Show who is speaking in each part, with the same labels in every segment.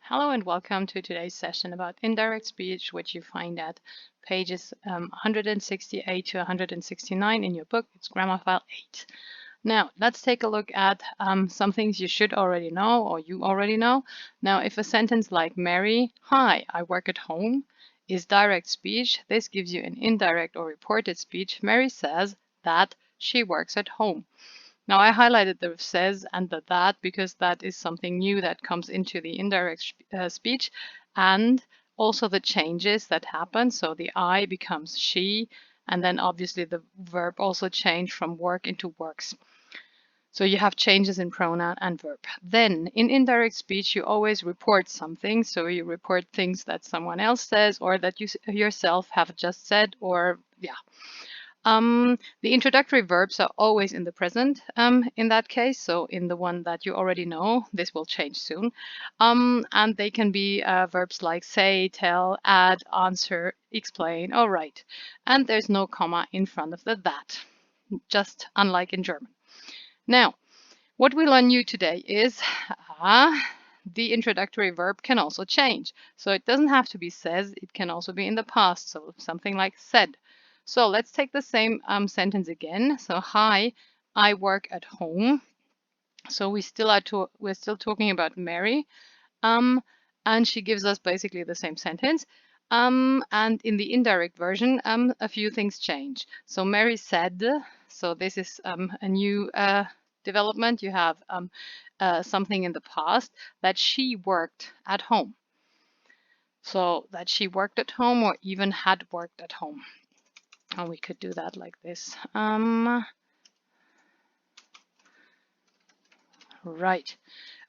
Speaker 1: Hello and welcome to today's session about indirect speech, which you find at pages 168 to 169 in your book. It's grammar file 8. Now, let's take a look at some things you should already know or you already know. Now, if a sentence like Mary, hi, I work at home, is direct speech, this gives you an indirect or reported speech. Mary says that she works at home. Now, I highlighted the says and the that because that is something new that comes into the indirect speech, and also the changes that happen. So the I becomes she, and then obviously the verb also changed from work into works. So you have changes in pronoun and verb. Then in indirect speech, you always report something. So you report things that someone else says or that you yourself have just said, or yeah. The introductory verbs are always in the present in that case. So in the one that you already know, this will change soon. And they can be verbs like say, tell, add, answer, explain, or write. And there's no comma in front of the that, just unlike in German. Now, what we learn new today is the introductory verb can also change. So it doesn't have to be says, it can also be in the past. So something like said. So let's take the same sentence again. So hi, I work at home. So we're still talking about Mary, and she gives us basically the same sentence. And in the indirect version, a few things change. So Mary said. So this is a new development. You have something in the past that she worked at home. So that she worked at home or even had worked at home. And we could do that like this. Right.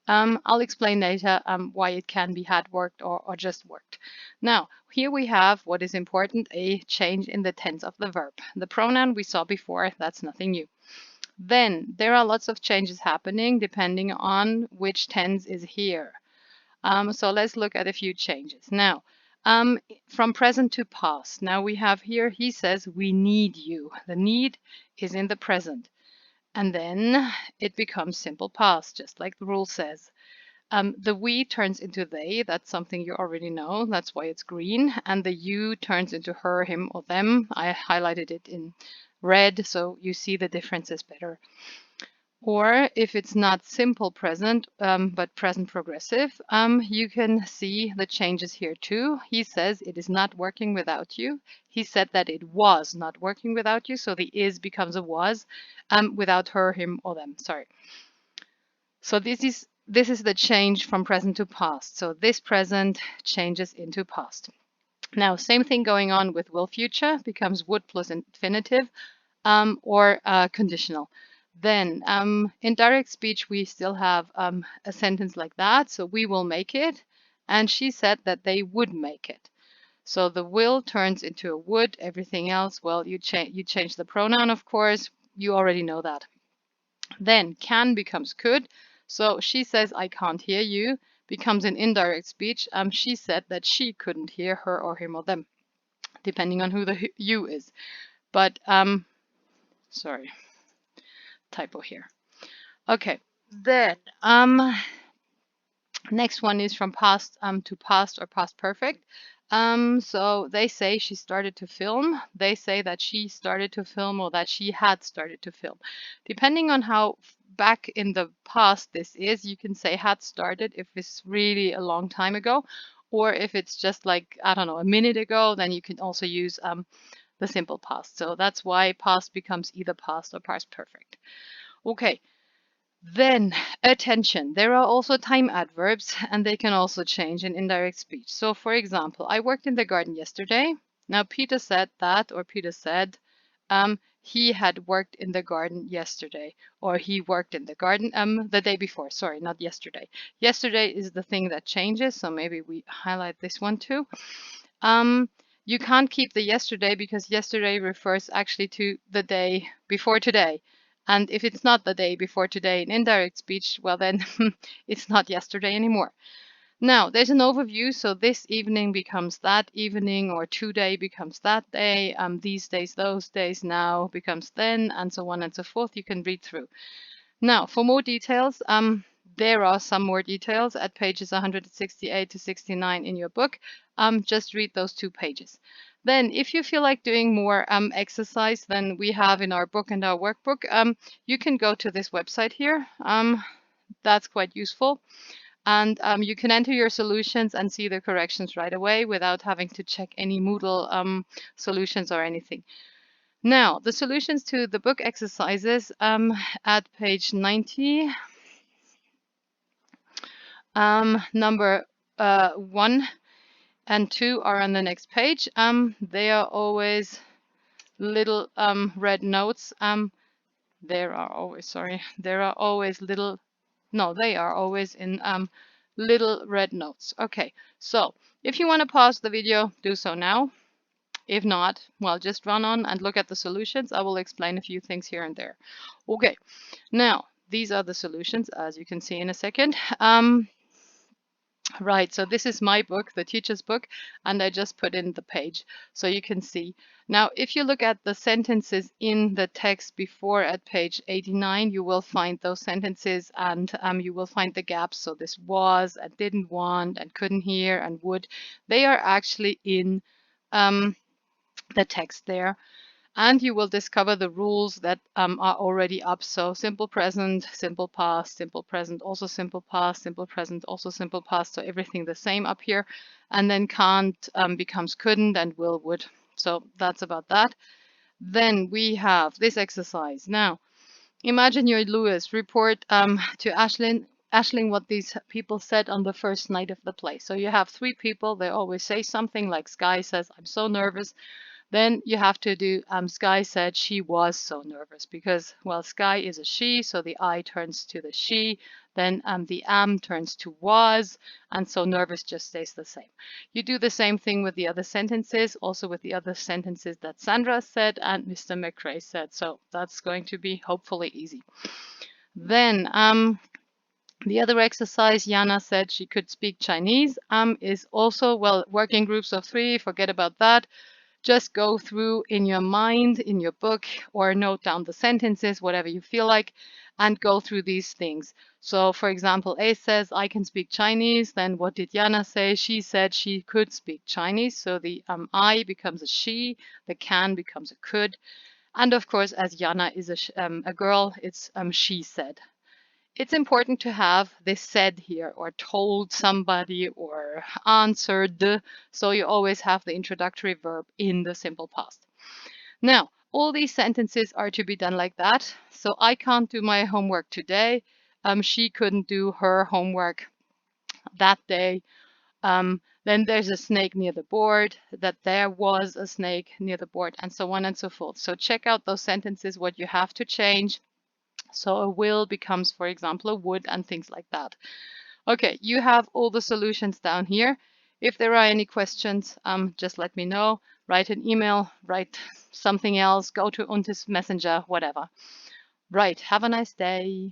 Speaker 1: I'll explain later why it can be had worked or just worked. Now, here we have what is important, a change in the tense of the verb. The pronoun we saw before, that's nothing new. Then there are lots of changes happening depending on which tense is here. So let's look at a few changes. Now, from present to past. Now we have here, he says, we need you. The need is in the present. And then it becomes simple past, just like the rule says. The we turns into they. That's something you already know. That's why it's green. And the you turns into her, him, or them. I highlighted it in red, so you see the differences better. Or if it's not simple present, but present progressive, you can see the changes here too. He says it is not working without you. He said that it was not working without you. So the is becomes a was without her, him, or them. Sorry. So this is the change from present to past. So this present changes into past. Now, same thing going on with will future becomes would plus infinitive or conditional. Then in direct speech, we still have a sentence like that. So we will make it. And she said that they would make it. So the will turns into a would. Everything else, well, you change the pronoun, of course. You already know that. Then can becomes could. So she says, I can't hear you, becomes an indirect speech. She said that she couldn't hear her or him or them, depending on who the you is. But, sorry, typo here. Okay, then next one is from past to past or past perfect. So they say she started to film. They say that she started to film or that she had started to film. Depending on how back in the past this is, you can say had started if it's really a long time ago, or if it's just like, I don't know, a minute ago, then you can also use the simple past. So that's why past becomes either past or past perfect. Okay. Then, attention. There are also time adverbs, and they can also change in indirect speech. So, for example, I worked in the garden yesterday. Now, Peter said that, or Peter said he had worked in the garden yesterday, or he worked in the garden the day before. Sorry, not yesterday. Yesterday is the thing that changes, so maybe we highlight this one too. You can't keep the yesterday because yesterday refers actually to the day before today. And if it's not the day before today in indirect speech, well, then it's not yesterday anymore. Now, there's an overview. So this evening becomes that evening, or today becomes that day. These days, those days, now becomes then, and so on and so forth. You can read through. Now, for more details, there are some more details at pages 168 to 69 in your book. Just read those 2 pages. Then if you feel like doing more exercise than we have in our book and our workbook, you can go to this website here. That's quite useful. And you can enter your solutions and see the corrections right away without having to check any Moodle solutions or anything. Now, the solutions to the book exercises at page 90, number 1 and 2 are on the next page. They are always little red notes. There are always little, no, they are always in little red notes. Okay, so if you want to pause the video, do so now. If not, well, just run on and look at the solutions. I will explain a few things here and there. Okay, now these are the solutions, as you can see in a second. Right, so this is my book, the teacher's book, and I just put in the page so you can see. Now, if you look at the sentences in the text before at page 89, you will find those sentences and you will find the gaps. So this was and didn't want and couldn't hear and would, they are actually in the text there. And you will discover the rules that are already up. So simple present, simple past, simple present, also simple past, simple present, also simple past. So everything the same up here. And then can't becomes couldn't and will, would. So that's about that. Then we have this exercise. Now, imagine you're Lewis. Report to Ashling what these people said on the first night of the play. So you have 3 people. They always say something like Sky says, I'm so nervous. Then you have to do, Sky said she was so nervous because, well, Sky is a she, so the I turns to the she, then the am turns to was, and so nervous just stays the same. You do the same thing with the other sentences, also with the other sentences that Sandra said and Mr. McRae said, so that's going to be hopefully easy. Then the other exercise, Jana said she could speak Chinese, is also, well, working groups of 3, forget about that. Just go through in your mind, in your book, or note down the sentences, whatever you feel like, and go through these things. So, for example, A says, I can speak Chinese. Then what did Jana say? She said she could speak Chinese. So the I becomes a she, the can becomes a could. And of course, as Jana is a girl, it's she said. It's important to have this said here or told somebody or answered. So you always have the introductory verb in the simple past. Now, all these sentences are to be done like that. So I can't do my homework today. She couldn't do her homework that day. Then there's a snake near the board, that there was a snake near the board, and so on and so forth. So check out those sentences, what you have to change. So a will becomes, for example, a would and things like that. Okay, you have all the solutions down here. If there are any questions, just let me know. Write an email, write something else, go to Untis Messenger, whatever. Right, have a nice day.